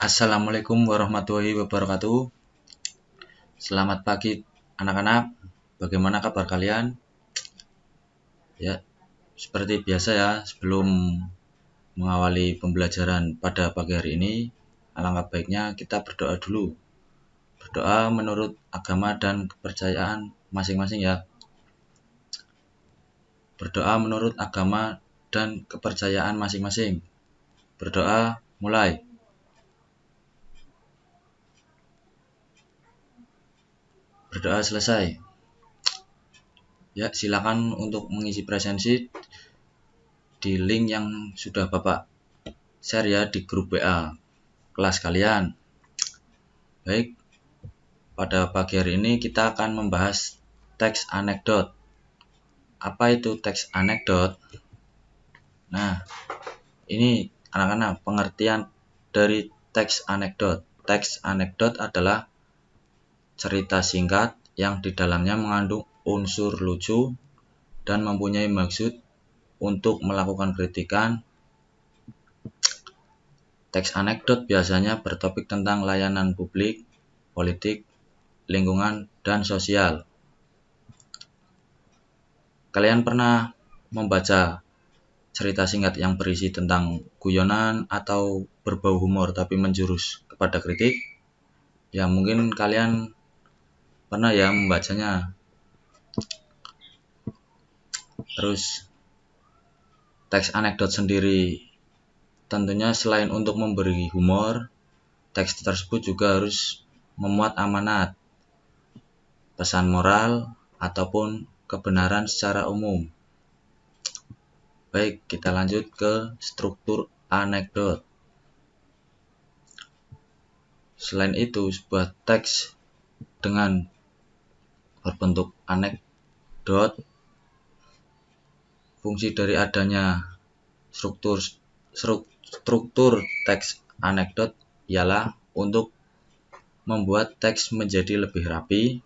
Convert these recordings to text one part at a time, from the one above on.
Assalamualaikum warahmatullahi wabarakatuh. Selamat pagi anak-anak. Bagaimana kabar kalian? Ya, seperti biasa ya, sebelum mengawali pembelajaran pada pagi hari ini, alangkah baiknya kita berdoa dulu. Berdoa menurut agama dan kepercayaan masing-masing ya. Berdoa menurut agama dan kepercayaan masing-masing. Berdoa mulai. Berdoa selesai. Ya, silakan untuk mengisi presensi di link yang sudah Bapak share ya di grup WA kelas kalian. Baik, pada pagi hari ini kita akan membahas teks anekdot. Apa itu teks anekdot? Nah, ini anak-anak pengertian dari teks anekdot. Teks anekdot adalah cerita singkat yang di dalamnya mengandung unsur lucu dan mempunyai maksud untuk melakukan kritikan. Teks anekdot biasanya bertopik tentang layanan publik, politik, lingkungan, dan sosial. Kalian pernah membaca cerita singkat yang berisi tentang guyonan atau berbau humor tapi menjurus kepada kritik? Ya, mungkin kalian pernah ya membacanya. Terus, teks anekdot sendiri tentunya selain untuk memberi humor, teks tersebut juga harus memuat amanat, pesan moral, ataupun kebenaran secara umum. Baik, kita lanjut ke struktur anekdot. Selain itu, sebuah teks dengan berbentuk anekdot, fungsi dari adanya struktur teks anekdot ialah untuk membuat teks menjadi lebih rapi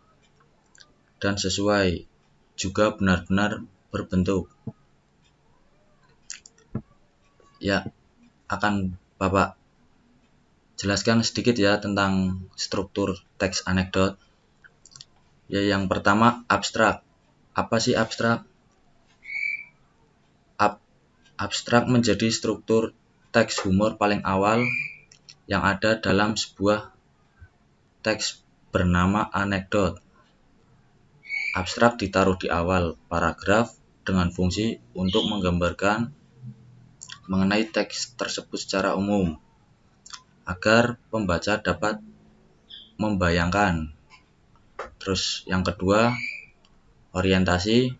dan sesuai, juga benar-benar berbentuk. Ya, akan Bapak jelaskan sedikit ya tentang struktur teks anekdot. Ya, yang pertama abstrak. Apa sih abstrak? Abstrak menjadi struktur teks humor paling awal yang ada dalam sebuah teks bernama anekdot. Abstrak ditaruh di awal paragraf dengan fungsi untuk menggambarkan mengenai teks tersebut secara umum, agar pembaca dapat membayangkan. Terus yang kedua, orientasi.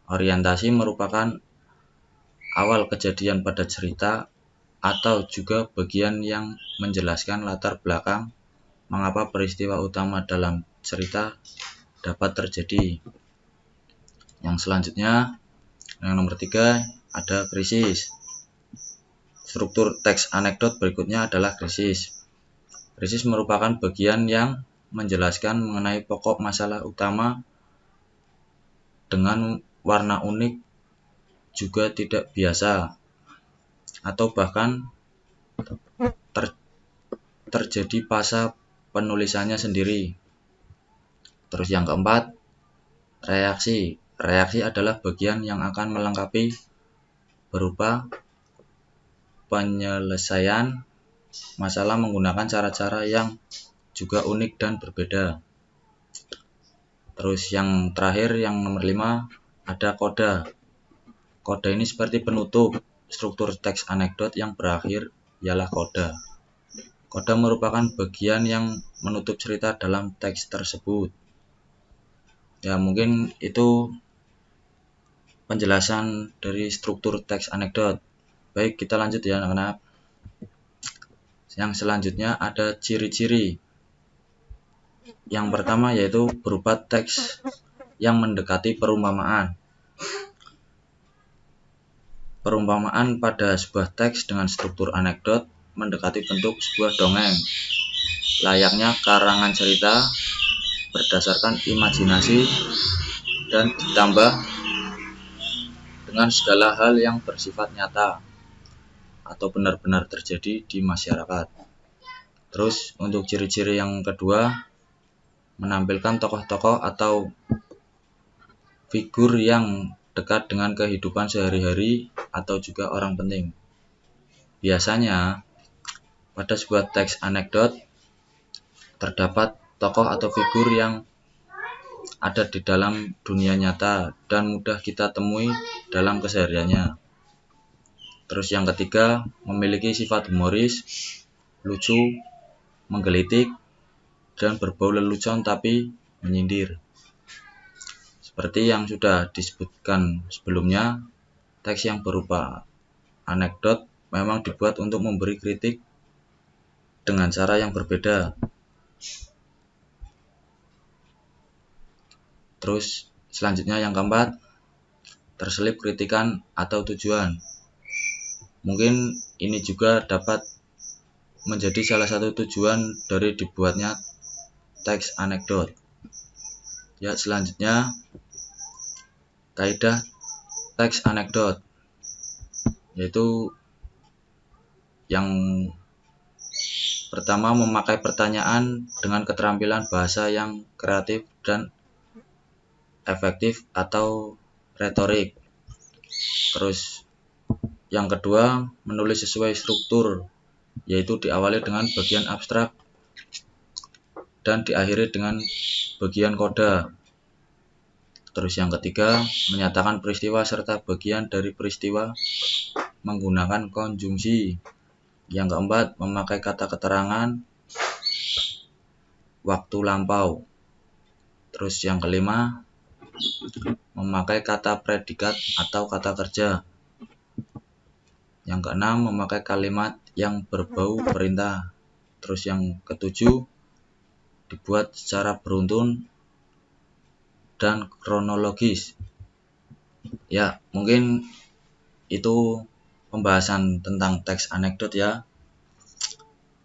Orientasi merupakan awal kejadian pada cerita atau juga bagian yang menjelaskan latar belakang mengapa peristiwa utama dalam cerita dapat terjadi. Yang selanjutnya, yang nomor 3, ada krisis. Struktur teks anekdot berikutnya adalah krisis. Krisis merupakan bagian yang menjelaskan mengenai pokok masalah utama dengan warna unik, juga tidak biasa, atau bahkan terjadi pasca penulisannya sendiri. Terus yang keempat, reaksi. Reaksi adalah bagian yang akan melengkapi berupa penyelesaian masalah menggunakan cara-cara yang juga unik dan berbeda. Terus yang terakhir, yang nomor 5, ada koda. Koda ini seperti penutup struktur teks anekdot yang berakhir ialah koda. Koda merupakan bagian yang menutup cerita dalam teks tersebut. Ya, mungkin itu penjelasan dari struktur teks anekdot. Baik, kita lanjut ya anak-anak. Yang selanjutnya ada ciri-ciri. Yang pertama yaitu berupa teks yang mendekati perumpamaan. Perumpamaan pada sebuah teks dengan struktur anekdot mendekati bentuk sebuah dongeng, layaknya karangan cerita berdasarkan imajinasi dan ditambah dengan segala hal yang bersifat nyata atau benar-benar terjadi di masyarakat. Terus untuk ciri-ciri yang kedua, menampilkan tokoh-tokoh atau figur yang dekat dengan kehidupan sehari-hari atau juga orang penting. Biasanya pada sebuah teks anekdot terdapat tokoh atau figur yang ada di dalam dunia nyata dan mudah kita temui dalam kesehariannya. Terus yang ketiga, memiliki sifat humoris, lucu, menggelitik, dan berbau lelucon tapi menyindir. Seperti yang sudah disebutkan sebelumnya, teks yang berupa anekdot memang dibuat untuk memberi kritik dengan cara yang berbeda. Terus selanjutnya yang keempat, terselip kritikan atau tujuan. Mungkin ini juga dapat menjadi salah satu tujuan dari dibuatnya teks anekdot. Ya, selanjutnya kaidah teks anekdot, yaitu yang pertama, memakai pertanyaan dengan keterampilan bahasa yang kreatif dan efektif atau retorik. Terus yang kedua, menulis sesuai struktur, yaitu diawali dengan bagian abstrak dan diakhiri dengan bagian koda. Terus yang ketiga, menyatakan peristiwa serta bagian dari peristiwa menggunakan konjungsi. Yang keempat, memakai kata keterangan waktu lampau. Terus yang kelima, memakai kata predikat atau kata kerja. Yang keenam, memakai kalimat yang berbau perintah. Terus yang ketujuh, dibuat secara beruntun dan kronologis. Ya, mungkin itu pembahasan tentang teks anekdot ya.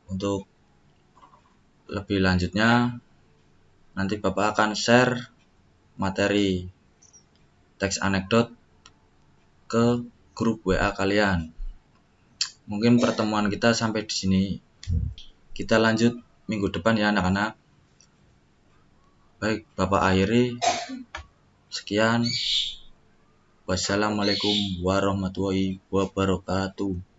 Untuk lebih lanjutnya, nanti Bapak akan share materi teks anekdot ke grup WA kalian. Mungkin pertemuan kita sampai di sini. Kita lanjut minggu depan ya anak-anak. Baik, Bapak akhiri. Sekian. Wassalamualaikum warahmatullahi wabarakatuh.